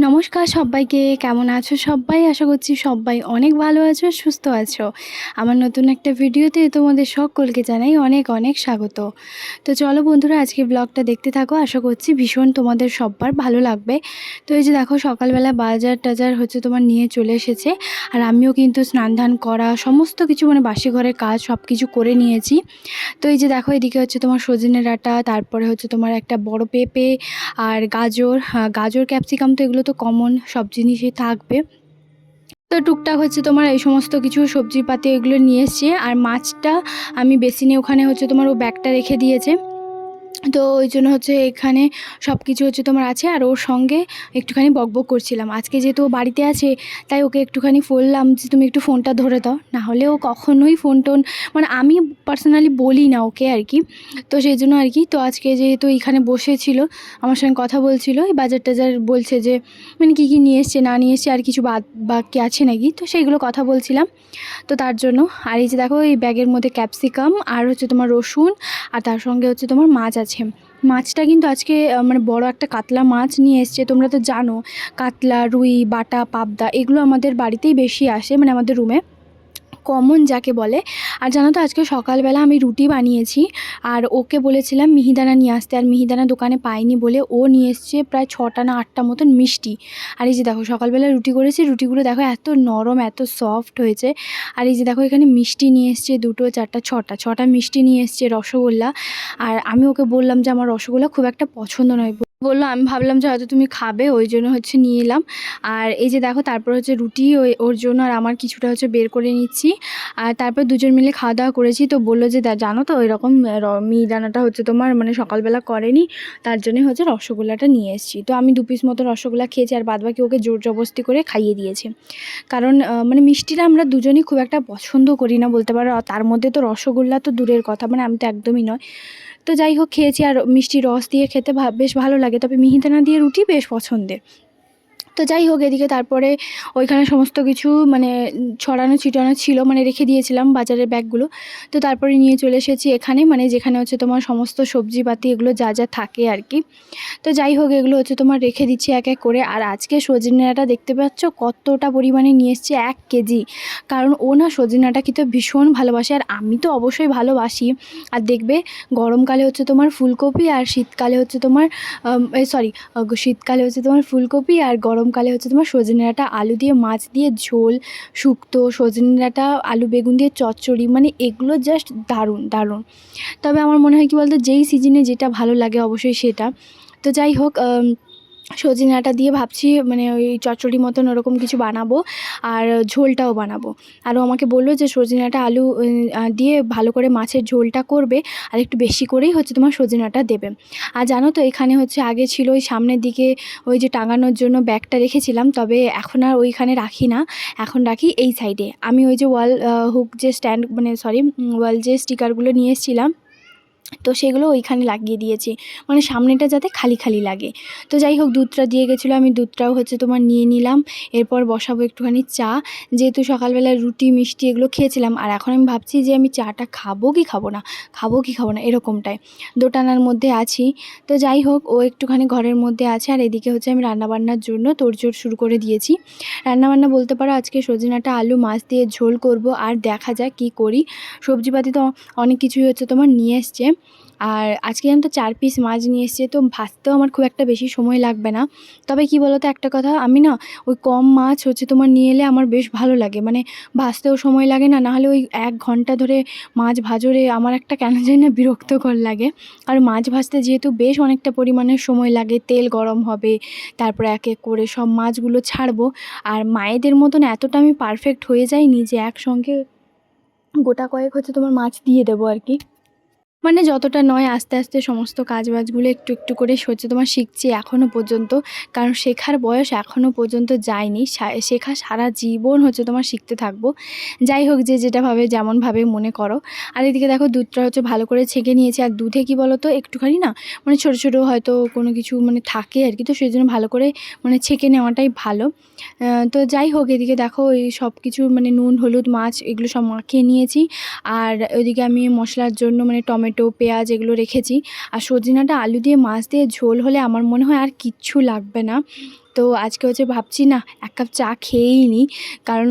নমস্কার সবাইকে, কেমন আছো সবাই? আশা করছি সবাই অনেক ভালো আছো, সুস্থ আছো। আমার নতুন একটা ভিডিওতে তোমাদের সকলকে জানাই অনেক অনেক স্বাগত। তো চলো বন্ধুরা, আজকে ব্লগটা দেখতে থাকো। আশা করছি ভীষণ তোমাদের সবার ভালো লাগবে। তো এই যে দেখো, সকালবেলা বাজার টাজার তোমার নিয়ে চলে এসেছে। আর আমিও কিন্তু স্নান ধান করা সমস্ত কিছু বাসি ঘরের কাজ সব কিছু করে নিয়েছি। তো এই যে দেখো, এদিকে তোমার সজনে ডাঁটা, তারপরে তোমার একটা বড় পেঁপে আর গাজর, গাজর ক্যাপসিকাম তো এগুলো তো কমন সব জিনিসই থাকবে। তো টুকটাক তোমার এই সমস্ত কিছু সবজিপাতি এগুলো নিয়ে এসছি। আর মাছটা আমি বেসিনে ওখানে তোমার ও ব্যাগটা রেখে দিয়েছে। তো ওই জন্য এখানে সব কিছু তোমার আছে। আর ওর সঙ্গে একটুখানি বকবক করছিলাম। আজকে যেহেতু ও বাড়িতে আছে, তাই ওকে একটুখানি বললাম যে তুমি একটু ফোনটা ধরে দাও। না হলে ও কখনোই ফোন টোন আমি পার্সোনালি বলি না ওকে আর কি। তো সেই জন্য আর কি। তো আজকে যেহেতু এইখানে বসেছিল, আমার সঙ্গে কথা বলছিল, এই বাজার টাজার বলছে যে কী কী নিয়ে এসছে না নিয়ে এসছে, আর কিছু বাকি আছে নাকি, তো সেইগুলো কথা বলছিলাম। তো তার জন্য। আর এই যে দেখো, এই ব্যাগের মধ্যে ক্যাপসিকাম আর তোমার রসুন, আর তার সঙ্গে তোমার মাছ আছে। মাছটা কিন্তু আজকে বড় একটা কাতলা মাছ নিয়ে এসছে। তোমরা তো জানো, কাতলা, রুই, বাটা, পাবদা এগুলো আমাদের বাড়িতেই বেশি আসে, আমাদের রুমে কমন যাকে বলে। আর জানো তো, আজকে সকালবেলা আমি রুটি বানিয়েছি। আর ওকে বলেছিলাম মিহিদানা নিয়ে আসতে, আর মিহিদানা দোকানে পাইনি বলে ও নিয়ে এসছে প্রায় 6টা না 8টা মতন মিষ্টি। আর এই যে দেখো, সকালবেলা রুটি করেছি, রুটিগুলো দেখো এত নরম, এত সফট হয়েছে। আর এই যে দেখো, এখানে মিষ্টি নিয়ে এসছে 2টো 4টা 6টা মিষ্টি নিয়ে এসছে, রসগোল্লা। আর আমি ওকে বললাম যে আমার রসগোল্লা খুব একটা পছন্দ নয়। বললো, আমি ভাবলাম যে হয়তো তুমি খাবে, ওই জন্য নিয়ে এলাম। আর এই যে দেখো, তারপর রুটি ওর জন্য আর আমার কিছুটা বের করে নিচ্ছি। আর তারপর দুজন মিলে খাওয়া দাওয়া করেছি। তো বললো যে জানো তো, ওইরকম মিহিদানাটা তোমার সকালবেলা করেনি, তার জন্যই রসগোল্লাটা নিয়ে এসেছি। তো আমি 2 পিস মতো রসগোল্লা খেয়েছি, আর বাদবাকি ওকে জোর জবরদস্তি করে খাইয়ে দিয়েছি। কারণ মিষ্টিটা আমরা দুজনই খুব একটা পছন্দ করি না বলতে পারো। তার মধ্যে তো রসগোল্লা তো দূরের কথা, আমি তো একদমই নয়। তো যাই হোক, খেয়েছি। আর মিষ্টি রস দিয়ে খেতে বেশ ভালো লাগে, তবে মিহিদানা দিয়ে রুটি বেশ পছন্দের। তো যাই হোক, এদিকে তারপরে ওইখানে সমস্ত কিছু ছড়ানো ছিটানো ছিল, রেখে দিয়েছিলাম বাজারের ব্যাগগুলো। তো তারপরে নিয়ে চলে এসেছি এখানে, যেখানে তোমার সমস্ত সবজিপাতি এগুলো যা যা থাকে আর কি। তো যাই হোক, এগুলো তোমার রেখে দিচ্ছি এক এক করে। আর আজকে সজনে ডাঁটা দেখতে পাচ্ছ কতটা পরিমাণে নিয়ে এসছে, 1 কেজি। কারণ ও না সজনে ডাঁটা খেতে ভীষণ ভালোবাসে, আর আমি তো অবশ্যই ভালোবাসি। আর দেখবে, গরমকালে তোমার ফুলকপি, আর শীতকালে তোমার শীতকালে তোমার ফুলকপি, আর গরমকালে তোমার সজনে ডাঁটা আলু দিয়ে মাছ দিয়ে ঝোল, শুক্তো, সজনে ডাঁটা আলু বেগুন দিয়ে চচ্চড়ি, এগুলো জাস্ট দারুণ দারুণ। তবে আমার মনে হয় কি বলতো, যেই সিজনে যেটা ভালো লাগে অবশ্যই সেটা। তো যাই হোক, সজনে ডাঁটা দিয়ে ভাবছি ওই চচ্চড়ি মতন ওরকম কিছু বানাবো, আর ঝোলটাও বানাবো। আরও আমাকে বললো যে সজনে ডাঁটা আলু দিয়ে ভালো করে মাছের ঝোলটা করবে, আর একটু বেশি করেই তোমার সজনে ডাঁটা দেবে। আর জানো তো, এখানে আগে ছিল ওই সামনের দিকে ওই যে টাঙানোর জন্য ব্যাগটা রেখেছিলাম, তবে এখন আর ওইখানে রাখি না, এখন রাখি এই সাইডে। আমি ওই যে ওয়াল হুক যে স্ট্যান্ড ওয়াল যে স্টিকারগুলো নিয়ে এসেছিলাম, তো সেগুলো ওইখানে লাগিয়ে দিয়েছি, সামনেটা যাতে খালি খালি লাগে। তো যাই হোক, দুধটা দিয়ে গেছিলো, আমি দুধটাও তোমার নিয়ে নিলাম। এরপর বসাবো একটুখানি চা, যেহেতু সকালবেলা রুটি মিষ্টি এগুলো খেয়েছিলাম। আর এখন আমি ভাবছি যে আমি চাটা খাবো কি খাবো না এরকমটাই দোটানার মধ্যে আছি। তো যাই হোক, ও একটুখানি ঘরের মধ্যে আছে, আর এদিকে আমি রান্নাবান্নার জন্য তোড়জোড় শুরু করে দিয়েছি। রান্নাবান্না বলতে পারো, আজকে সজনে ডাঁটা আলু মাছ দিয়ে ঝোল করব, আর দেখা যাক কী করি। সবজিপাতি তো অনেক কিছুই তোমার নিয়ে এসছে। আর আজকে জানো তো 4 পিস মাছ নিয়ে এসছে, তো ভাজতেও আমার খুব একটা বেশি সময় লাগবে না। তবে কি বলো তো একটা কথা, আমি না ওই কম মাছ তোমার নিয়ে এলে আমার বেশ ভালো লাগে, ভাজতেও সময় লাগে না। নাহলে ওই 1 ঘন্টা ধরে মাছ ভাজরে আমার একটা কেন জানি না বিরক্তকর লাগে। আর মাছ ভাজতে যেহেতু বেশ অনেকটা পরিমাণে সময় লাগে, তেল গরম হবে, তারপরে এক এক করে সব মাছগুলো ছাড়বো। আর মায়েদের মতন এতটা আমি পারফেক্ট হয়ে যাইনি যে একসঙ্গে গোটা কয়েক তোমার মাছ দিয়ে দেবো আর কি। যতটা নয়, আস্তে আস্তে সমস্ত কাজবাজগুলো একটু একটু করে তোমার শিখছি এখনও পর্যন্ত। কারণ শেখার বয়স এখনও পর্যন্ত যায়নি, শেখা সারা জীবন তোমার শিখতে থাকবো। যাই হোক, যে যেটাভাবে যেমনভাবে মনে করো। আর এদিকে দেখো, দুধটা ভালো করে ছেঁকে নিয়েছি। আর দুধে কি বলো তো, একটুখানি না ছোটো ছোটো হয়তো কোনো কিছু থাকে আর কি, তো সেই জন্য ভালো করে ছেঁকে নেওয়াটাই ভালো। তো যাই হোক, এদিকে দেখো এই সব কিছু নুন হলুদ মাছ এগুলো সব মাখিয়ে নিয়েছি। আর ওইদিকে আমি মশলার জন্য টমেটো পেঁয়াজ এগুলো রেখেছি। আর সজনে ডাঁটা আলু দিয়ে মাছ দিয়ে ঝোল হলে আমার মনে হয় আর কিচ্ছু লাগবে না, তো আজকে হচ্ছে ভাবছি না এক কাপ চা খেয়েই নিই, কারণ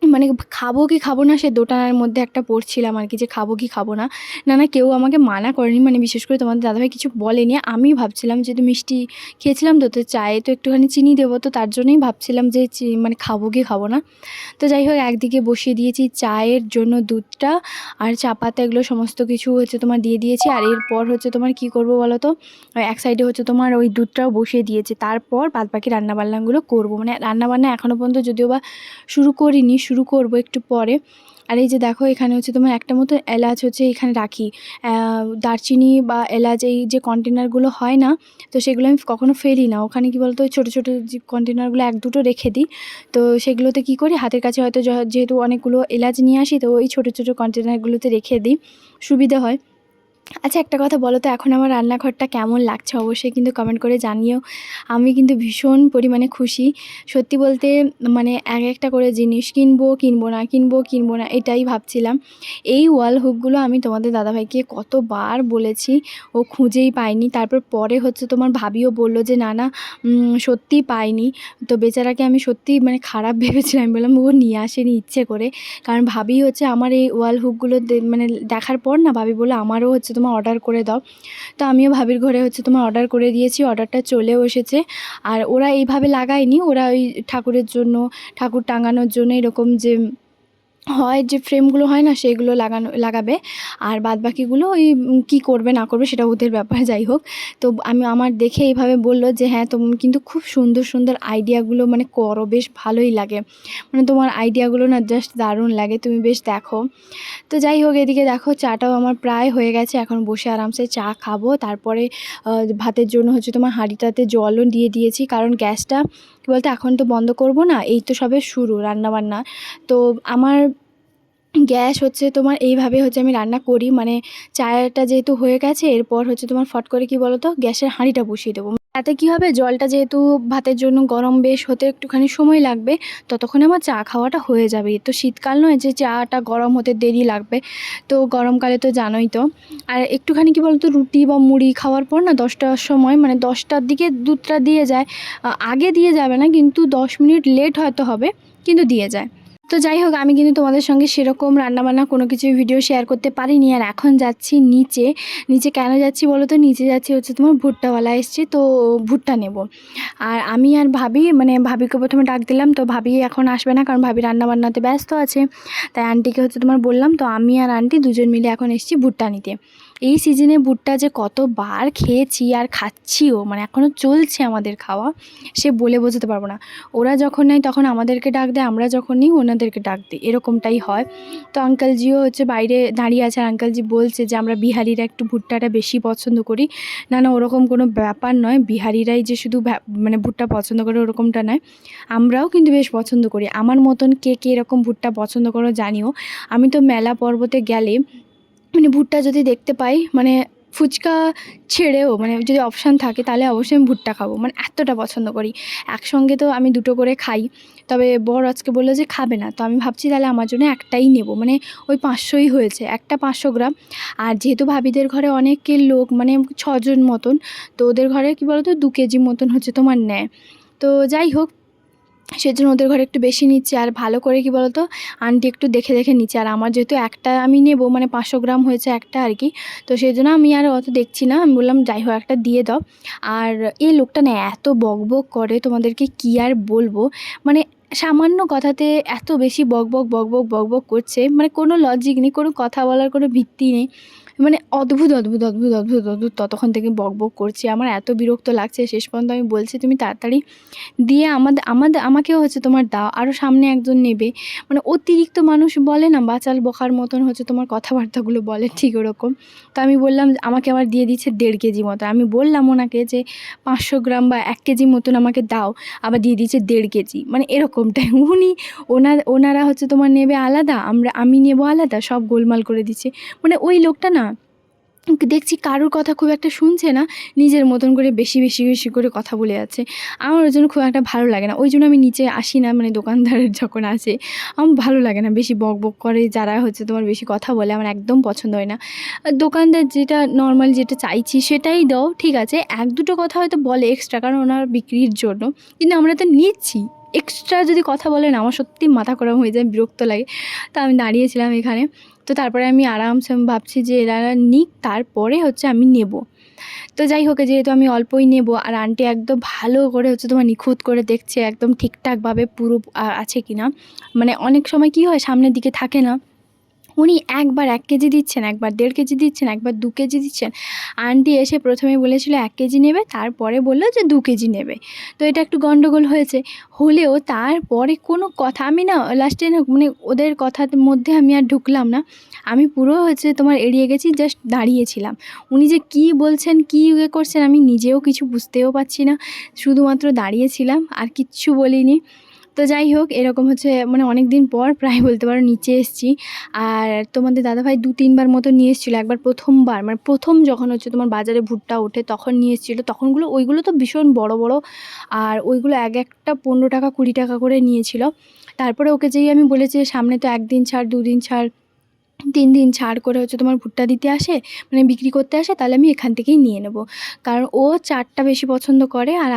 মানে খাবো কি খাবো না সে দোটানার মধ্যে একটা পড়ছিলাম আর কি, যে খাবো কি খাবো না। না না, কেউ আমাকে মানা করেনি, মানে বিশেষ করে তোমাদের দাদাভাই কিছু বলেনি। আমি ভাবছিলাম যেহেতু মিষ্টি খেয়েছিলাম তো চায়ে তো একটুখানি চিনি দেবো, তো তার জন্যই ভাবছিলাম যে মানে খাবো কি খাবো না। তো যাই হোক, একদিকে বসিয়ে দিয়েছি চায়ের জন্য দুধটা, আর চা পাতা এগুলো সমস্ত কিছু হচ্ছে তোমার দিয়ে দিয়েছি। আর এরপর হচ্ছে তোমার কি করব বলো তো, এক সাইডে হচ্ছে তোমার ওই দুধটাও বসিয়ে দিয়েছি, তারপর বাদবাকি রান্নাবান্নাগুলো করব। মানে রান্নাবান্না এখনও পর্যন্ত যদিও বা শুরু করিনি, শুরু করব একটু পরে। আর এই যে দেখো, এখানে হচ্ছে তোমার একটা মতো এলাচ হচ্ছে এখানে রাখি, দারচিনি বা এলাচ এই যে কন্টেনারগুলো হয় না, তো সেগুলো আমি কখনো ফেলি না। ওখানে কি বলতো, ওই ছোটো ছোটো যে কন্টেনারগুলো এক দুটো রেখে দিই। তো সেগুলোতে কি করি, হাতের কাছে হয়তো যেহেতু অনেকগুলো এলাচ নিয়ে আসি, তো ওই ছোটো ছোটো কন্টেনারগুলোতে রেখে দিই, সুবিধা হয়। আচ্ছা, একটা কথা বলো তো, এখন আমার রান্নাঘরটা কেমন লাগছে অবশ্যই কিন্তু কমেন্ট করে জানিও। আমি কিন্তু ভীষণ পরিমাণে খুশি সত্যি বলতে। মানে এক একটা করে জিনিস কিনবো না এটাই ভাবছিলাম। এই ওয়াল হুকগুলো আমি তোমাদের দাদাভাইকে কতবার বলেছি, ও খুঁজেই পায়নি। তারপর পরে হচ্ছে তোমার ভাবিও বললো যে না না, সত্যিই পাইনি। তো বেচারাকে আমি সত্যিই মানে খারাপ ভেবেছিলাম, আমি বললাম ও নিয়ে আসেনি ইচ্ছে করে। কারণ ভাবি হচ্ছে আমার এই ওয়াল হুকগুলো মানে দেখার পর না, ভাবি বলে আমারও হচ্ছে তোমার অর্ডার করে দাও। তো আমিও ভাবির ঘরে হচ্ছে তোমার অর্ডার করে দিয়েছি, অর্ডারটা চলেও এসেছে। আর ওরা এইভাবে লাগায়নি, ওরা ওই ঠাকুরের জন্য, ঠাকুর টাঙানোর জন্য এরকম যে হয় যে ফ্রেমগুলো হয় না, সেইগুলো লাগাবে। আর বাদবাকিগুলো ওই কী করবে না করবে সেটা ওদের ব্যাপার, যাই হোক। তো আমার দেখে এইভাবে বললো যে হ্যাঁ, তুমি কিন্তু খুব সুন্দর সুন্দর আইডিয়াগুলো মানে করো, বেশ ভালোই লাগে, মানে তোমার আইডিয়াগুলো না জাস্ট দারুণ লাগে, তুমি বেশ দেখো। তো যাই হোক, এদিকে দেখো চাটাও আমার প্রায় হয়ে গেছে, এখন বসে আরামসে চা খাবো। তারপরে ভাতের জন্য হচ্ছে তোমার হাঁড়িটাতে জলও দিয়ে দিয়েছি, কারণ গ্যাসটা কী বলতো এখন তো বন্ধ করব না, এই তো সবে শুরু রান্নাবান্না। তো আমার গ্যাস হচ্ছে তোমার এইভাবে হচ্ছে আমি রান্না করি, মানে চাটা যেহেতু হয়ে গেছে, এরপর হচ্ছে তোমার ফট করে কি বলো তো, গ্যাসের হাঁড়িটা বসিয়ে দেবো। তাতে কি হবে, জলটা যেহেতু ভাতের জন্য গরম বেশ হতে একটুখানি সময় লাগবে, ততক্ষণে আমার চা খাওয়াটা হয়ে যাবে। তো শীতকাল নয় যে চাটা গরম হতে দেরি লাগবে, তো গরমকালে তো জানোই তো। আর একটুখানি কি বলতো, রুটি বা মুড়ি খাওয়ার পর না 10টার সময়, মানে 10টার দিকে দুধটা দিয়ে যায়, আগে দিয়ে যাবে না কিন্তু 10 মিনিট লেট হয়তো হবে, কিন্তু দিয়ে যায়। তো যাই হোক, আমি কিন্তু তোমাদের সঙ্গে সেরকম রান্নাবান্না কোনো কিছুই ভিডিও শেয়ার করতে পারিনি। আর এখন যাচ্ছি নিচে। নিচে কেন যাচ্ছি বলো তো, নিচে যাচ্ছি হচ্ছে তোমার ভুট্টাওয়ালা এসছে, তো ভুট্টা নেব। আর আমি আর ভাবি, মানে ভাবিকে প্রথমে ডাক দিলাম, তো ভাবি এখন আসবে না, কারণ ভাবি রান্নাবান্নাতে ব্যস্ত আছে। তাই আন্টিকে হচ্ছে তোমার বললাম, তো আমি আর আন্টি দুজন মিলে এখন এসেছি ভুট্টা নিতে। এই সিজনে ভুট্টা যে কতবার খেয়েছি আর খাচ্ছিও, মানে এখনও চলছে আমাদের খাওয়া, সে বলে বোঝাতে পারবো না। ওরা যখন নেয় তখন আমাদেরকে ডাক দেয়, আমরা যখন নিই ওনাদেরকে ডাক দিই, এরকমটাই হয়। তো আঙ্কেলজিও হচ্ছে বাইরে দাঁড়িয়ে আছে, আর আঙ্কেলজি বলছে যে আমরা বিহারিরা একটু ভুট্টাটা বেশি পছন্দ করি। না না, ওরকম কোনো ব্যাপার নয়, বিহারিরাই যে শুধু মানে ভুট্টা পছন্দ করে ওরকমটা নয়, আমরাও কিন্তু বেশ পছন্দ করি। আমার মতন কে কে এরকম ভুট্টা পছন্দ করো জানিও। আমি তো মেলা পর্বতে গেলে মানে ভুট্টা যদি দেখতে পাই, মানে ফুচকা ছেড়েও, মানে যদি অপশান থাকে তাহলে অবশ্যই আমি ভুট্টা খাবো, মানে এতটা পছন্দ করি। একসঙ্গে তো আমি দুটো করে খাই, তবে বর আজকে বললো যে খাবে না, তো আমি ভাবছি তাহলে আমার জন্য একটাই নেব, মানে ওই 500ই হয়েছে, একটা 500 গ্রাম। আর যেহেতু ভাবিদের ঘরে অনেকের লোক, মানে 6জন মতন, তো ওদের ঘরে কী বলো তো 2 কেজি মতন হচ্ছে তোমার নেয়। তো যাই হোক, সেজন্য ওদের ঘরে একটু বেশি নিচ্ছে। আর ভালো করে কি বলো তো, আন্টি একটু দেখে দেখে নিচ্ছে। আর আমার যেহেতু একটা আমি নেব, মানে 500 গ্রাম হয়েছে একটা আর কি, তো সেই জন্য আমি আর অত দেখছি না, আমি বললাম যাই হোক একটা দিয়ে দাও। আর এই লোকটা না এত বকবক করে, তোমাদেরকে কি আর বলবো, মানে সামান্য কথাতে এত বেশি বকবক বকবক বকবক করছে, মানে কোনো লজিক নেই, কোনো কথা বলার কোনো ভিত্তি নেই, মানে অদ্ভুত অদ্ভুত অদ্ভুত অদ্ভুত অদ্ভুত ততক্ষণ থেকে বকবক করছে। আমার এত বিরক্ত লাগছে, শেষ পর্যন্ত আমি বলছি তুমি তাড়াতাড়ি দিয়ে আমাকেও হচ্ছে তোমার দাও, আরও সামনে একজন নেবে। মানে অতিরিক্ত মানুষ বলে না, বাচাল বকার মতন হচ্ছে তোমার কথাবার্তাগুলো বলে, ঠিক ওরকম। তো আমি বললাম, আমাকে আবার দিয়ে দিচ্ছে 1.5 কেজি মতো। আমি বললাম ওনাকে যে 500 গ্রাম বা 1 কেজি মতন আমাকে দাও, আবার দিয়ে দিচ্ছে 1.5 কেজি, মানে এরকমটাই। ওনারা হচ্ছে তোমার নেবে আলাদা, আমি নেব আলাদা, সব গোলমাল করে দিচ্ছে। মানে ওই লোকটা না দেখছি কারোর কথা খুব একটা শুনছে না, নিজের মতন করে বেশি বেশি বেশি করে কথা বলে যাচ্ছে। আমার ওই জন্য খুব একটা ভালো লাগে না, ওই জন্য আমি নিচে আসি না। মানে দোকানদার যখন আসে আমার ভালো লাগে না, বেশি বক বক করে যারা হচ্ছে তোমার বেশি কথা বলে আমার একদম পছন্দ হয় না। দোকানদার যেটা নর্মাল যেটা চাইছি সেটাই দাও, ঠিক আছে, এক দুটো কথা হয়তো বলে এক্সট্রা, কারণ ওনার বিক্রির জন্য, কিন্তু আমরা তো নিচ্ছি। এক্সট্রা যদি কথা বলে না আমার সত্যি মাথা গরম হয়ে যায়, বিরক্ত লাগে। তা আমি দাঁড়িয়েছিলাম এখানে। তো তারপরে আমি আরামসে আমি ভাবছি যে এরা নিক, তারপরে হচ্ছে আমি নেব। তো যাই হোক, যেহেতু আমি অল্পই নেব, আর আন্টি একদম ভালো করে হচ্ছে তোমার নিখুঁত করে দেখছে একদম ঠিকঠাকভাবে পুরো আছে কি না। মানে অনেক সময় কি হয়, সামনের দিকে থাকে না, উনি একবার 1 কেজি দিচ্ছেন, একবার 1.5 কেজি দিচ্ছেন, একবার 2 কেজি দিচ্ছেন। আন্টি এসে প্রথমে বলেছিল 1 কেজি নেবে, তারপরে বলল যে 2 কেজি নেবে। তো এটা একটু গন্ডগোল হয়েছে। হলেও তারপরে কোনো কথা আমি না লাস্টে না, মানে ওদের কথার মধ্যে আমি আর ঢুকলাম না। আমি পুরো হচ্ছে তোমার এড়িয়ে গেছি, জাস্ট দাঁড়িয়েছিলাম। উনি যে কী বলছেন, কী করছেন আমি নিজেও কিছু বুঝতেও পারছি না। শুধুমাত্র দাঁড়িয়েছিলাম আর কিচ্ছু বলিনি। তো যাই হোক, এরকম হচ্ছে মানে অনেক দিন পর প্রায় বলতে পারো নিচে এসেছি। আর তোমাদের দাদাভাই 2-3 বার মতো নিয়ে এসেছিলো। একবার প্রথমবার মানে প্রথম যখন হচ্ছে তোমার বাজারে ভুট্টা ওঠে তখন নিয়ে এসেছিলো। তখনগুলো ওইগুলো তো ভীষণ বড় বড়, আর ওইগুলো এক একটা 15 টাকা 20 টাকা করে নিয়েছিল। তারপরে ওকে যেই আমি বলেছি সামনে তো 1 দিন ছাড় 2 দিন ছাড় 3 দিন ছাড় করে হচ্ছে তোমার ভুট্টা দিতে আসে, মানে বিক্রি করতে আসে, তাহলে আমি এখান থেকেই নিয়ে নেব। কারণ ও চাটটা বেশি পছন্দ করে, আর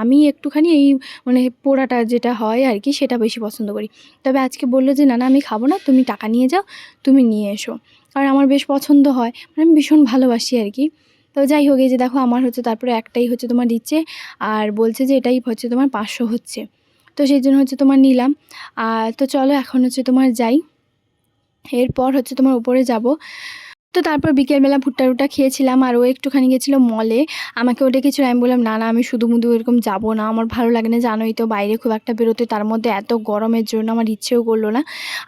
আমি একটুখানি এই মানে পোড়াটা যেটা হয় আর কি সেটা বেশি পছন্দ করি। তবে আজকে বলল যে না না আমি খাবো না, তুমি টাকা নিয়ে যাও, তুমি নিয়ে এসো। কারণ আমার বেশ পছন্দ হয়, মানে আমি ভীষণ ভালোবাসি আর কি। তো যাই হোক, এই যে দেখো আমার হচ্ছে তারপরে একটাই হচ্ছে তোমার দিচ্ছে, আর বলছে যে এটাই হচ্ছে তোমার 500 হচ্ছে। তো সেই জন্য হচ্ছে তোমার নিলাম। আর তো চলো এখন হচ্ছে তোমার যাই, এরপর হচ্ছে তোমার উপরে যাব। তো তারপর বিকেলবেলা ভুট্টা টুট্টা খেয়েছিলাম, আর ও একটুখানি গেছিলো মলে, আমাকেও ডেকেছিল। আমি বললাম না না আমি শুধু মুধু এরকম যাব না, আমার ভালো লাগে না, জানোই তো বাইরে খুব একটা বেরোতে, তার মধ্যে এত গরমের জন্য আমার ইচ্ছেও করলো না।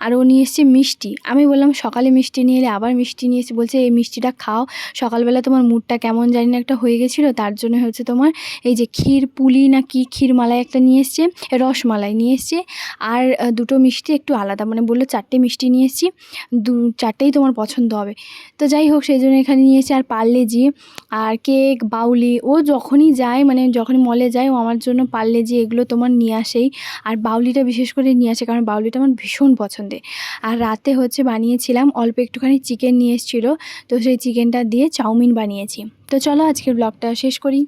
আর ও নিয়ে এসছে মিষ্টি, আমি বললাম সকালে মিষ্টি নিয়ে এলে, আবার মিষ্টি নিয়ে এসে বলছে এই মিষ্টিটা খাও, সকালবেলা তোমার মুডটা কেমন জানি না একটা হয়ে গেছিলো, তার জন্য হচ্ছে তোমার এই যে ক্ষীর পুলি না কি ক্ষীরমালাই একটা নিয়ে এসছে, রসমালাই নিয়ে এসছে, আর দুটো মিষ্টি একটু আলাদা, মানে বললো 4টে মিষ্টি নিয়ে এসছি, 4টেই তোমার পছন্দ হবে। তো যাই হোক, সেই জন্য এখানে নিয়ে এসে আর পার্লেজি আর কেক বাউলি, ও যখনই যায় মানে যখনই মলে যায় ও আমার জন্য পার্লেজি এগুলো তোমার নিয়ে আসেই। আর বাউলিটা বিশেষ করে নিয়ে আসে, কারণ বাউলিটা আমার ভীষণ পছন্দের। আর রাতে হচ্ছে বানিয়েছিলাম অল্প একটুখানি চিকেন নিয়ে এসেছিলো, তো সেই চিকেনটা দিয়ে চাউমিন বানিয়েছি। তো চলো আজকের ব্লগটা শেষ করি।